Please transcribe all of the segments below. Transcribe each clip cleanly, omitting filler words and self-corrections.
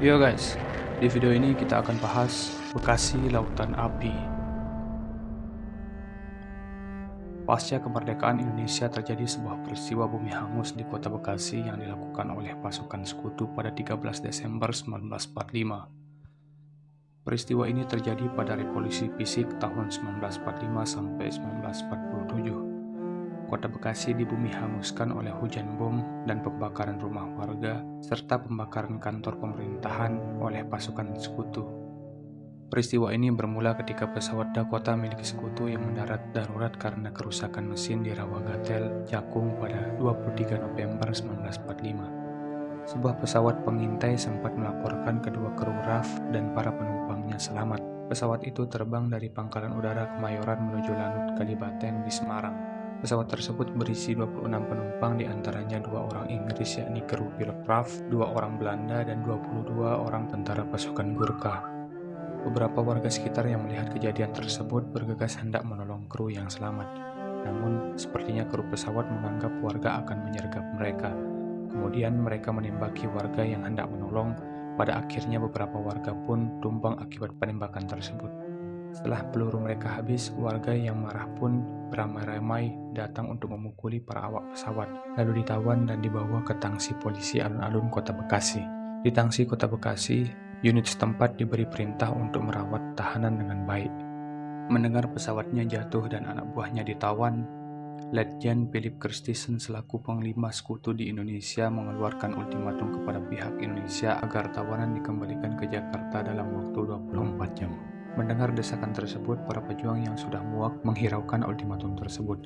Yo guys, di video ini kita akan bahas Bekasi Lautan Api. Pasca kemerdekaan Indonesia terjadi sebuah peristiwa bumi hangus di kota Bekasi yang dilakukan oleh pasukan sekutu pada 13 Desember 1945. Peristiwa ini terjadi pada revolusi fisik tahun 1945 sampai 1947. Kota Bekasi dibumi hanguskan oleh hujan bom dan pembakaran rumah warga, serta pembakaran kantor pemerintahan oleh pasukan sekutu. Peristiwa ini bermula ketika pesawat Dakota milik sekutu yang mendarat darurat karena kerusakan mesin di Rawagatel, Jakung pada 23 November 1945. Sebuah pesawat pengintai sempat melaporkan kedua kru RAF dan para penumpangnya selamat. Pesawat itu terbang dari Pangkalan Udara Kemayoran menuju Lanut Kalibaten di Semarang. Pesawat tersebut berisi 26 penumpang, diantaranya 2 orang Inggris yakni kru pilot RAF, 2 orang Belanda, dan 22 orang tentara pasukan Gurkha. Beberapa warga sekitar yang melihat kejadian tersebut bergegas hendak menolong kru yang selamat. Namun, sepertinya kru pesawat menganggap warga akan menyergap mereka. Kemudian mereka menembaki warga yang hendak menolong. Pada akhirnya beberapa warga pun tumbang akibat penembakan tersebut. Setelah peluru mereka habis, warga yang marah pun beramai-ramai datang untuk memukuli para awak pesawat, lalu ditawan dan dibawa ke tangsi polisi alun-alun Kota Bekasi. Di tangsi Kota Bekasi, unit setempat diberi perintah untuk merawat tahanan dengan baik. Mendengar pesawatnya jatuh dan anak buahnya ditawan, Letjen Philip Christisen selaku Panglima Sekutu di Indonesia mengeluarkan ultimatum kepada pihak Indonesia agar tawanan dikembalikan ke Jakarta dalam waktu 24 jam. Mendengar desakan tersebut, para pejuang yang sudah muak menghiraukan ultimatum tersebut.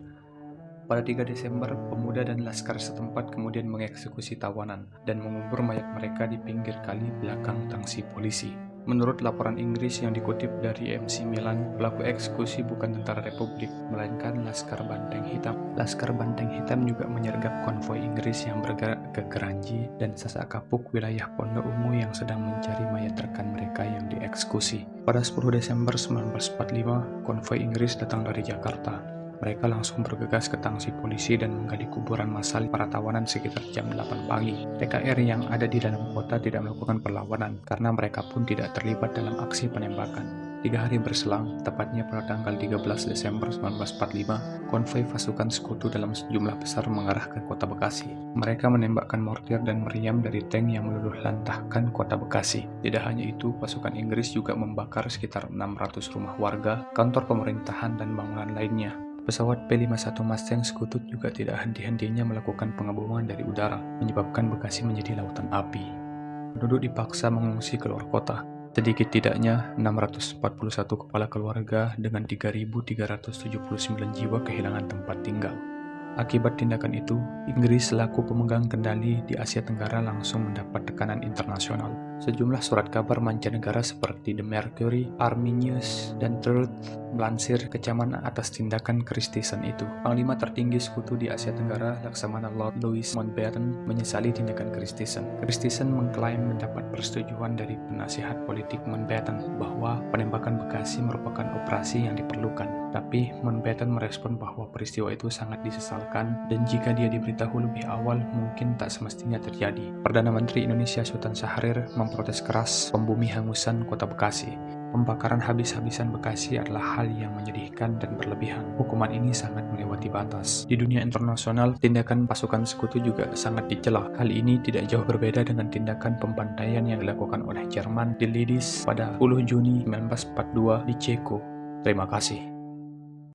Pada 3 Desember, pemuda dan laskar setempat kemudian mengeksekusi tawanan dan mengubur mayat mereka di pinggir kali belakang tangsi polisi. Menurut laporan Inggris yang dikutip dari MC Milan, pelaku eksekusi bukan tentara Republik, melainkan Laskar Banteng Hitam. Laskar Banteng Hitam juga menyergap konvoi Inggris yang bergerak ke Keranji dan Sasak Kapuk, wilayah Pondok Ungu yang sedang mencari mayat rekan mereka yang dieksekusi. Pada 10 Desember 1945, konvoi Inggris datang dari Jakarta. Mereka langsung bergegas ke tangsi polisi dan menggali kuburan massal para tawanan sekitar jam 8 pagi. TKR yang ada di dalam kota tidak melakukan perlawanan karena mereka pun tidak terlibat dalam aksi penembakan. 3 hari berselang, tepatnya pada tanggal 13 Desember 1945, konvoi pasukan sekutu dalam sejumlah besar mengarah ke Kota Bekasi. Mereka menembakkan mortir dan meriam dari tank yang meluluh lantahkan Kota Bekasi. Tidak hanya itu, pasukan Inggris juga membakar sekitar 600 rumah warga, kantor pemerintahan, dan bangunan lainnya. Pesawat P-51 Mustang Sekutu juga tidak henti-hentinya melakukan pengeboman dari udara, menyebabkan Bekasi menjadi lautan api. Penduduk dipaksa mengungsi keluar kota. Sedikit tidaknya 641 kepala keluarga dengan 3.379 jiwa kehilangan tempat tinggal. Akibat tindakan itu, Inggris selaku pemegang kendali di Asia Tenggara langsung mendapat tekanan internasional. Sejumlah surat kabar mancanegara seperti The Mercury, Army News, dan Truth melansir kecaman atas tindakan Christisen itu. Panglima tertinggi sekutu di Asia Tenggara, Laksamana Lord Louis Mountbatten, menyesali tindakan Christisen. Christisen mengklaim mendapat persetujuan dari penasihat politik Mountbatten bahwa penembakan Bekasi merupakan operasi yang diperlukan. Tapi Mountbatten merespon bahwa peristiwa itu sangat disesalkan dan jika dia diberitahu lebih awal mungkin tak semestinya terjadi. Perdana Menteri Indonesia Sultan Syahrir memprotes keras pembumi hangusan Kota Bekasi. Pembakaran habis-habisan Bekasi adalah hal yang menyedihkan dan berlebihan. Hukuman ini sangat melewati batas. Di dunia internasional, tindakan pasukan sekutu juga sangat dicela. Hal ini tidak jauh berbeda dengan tindakan pembantaian yang dilakukan oleh Jerman di Lidis pada 10 Juni 1942 di Ceko. Terima kasih.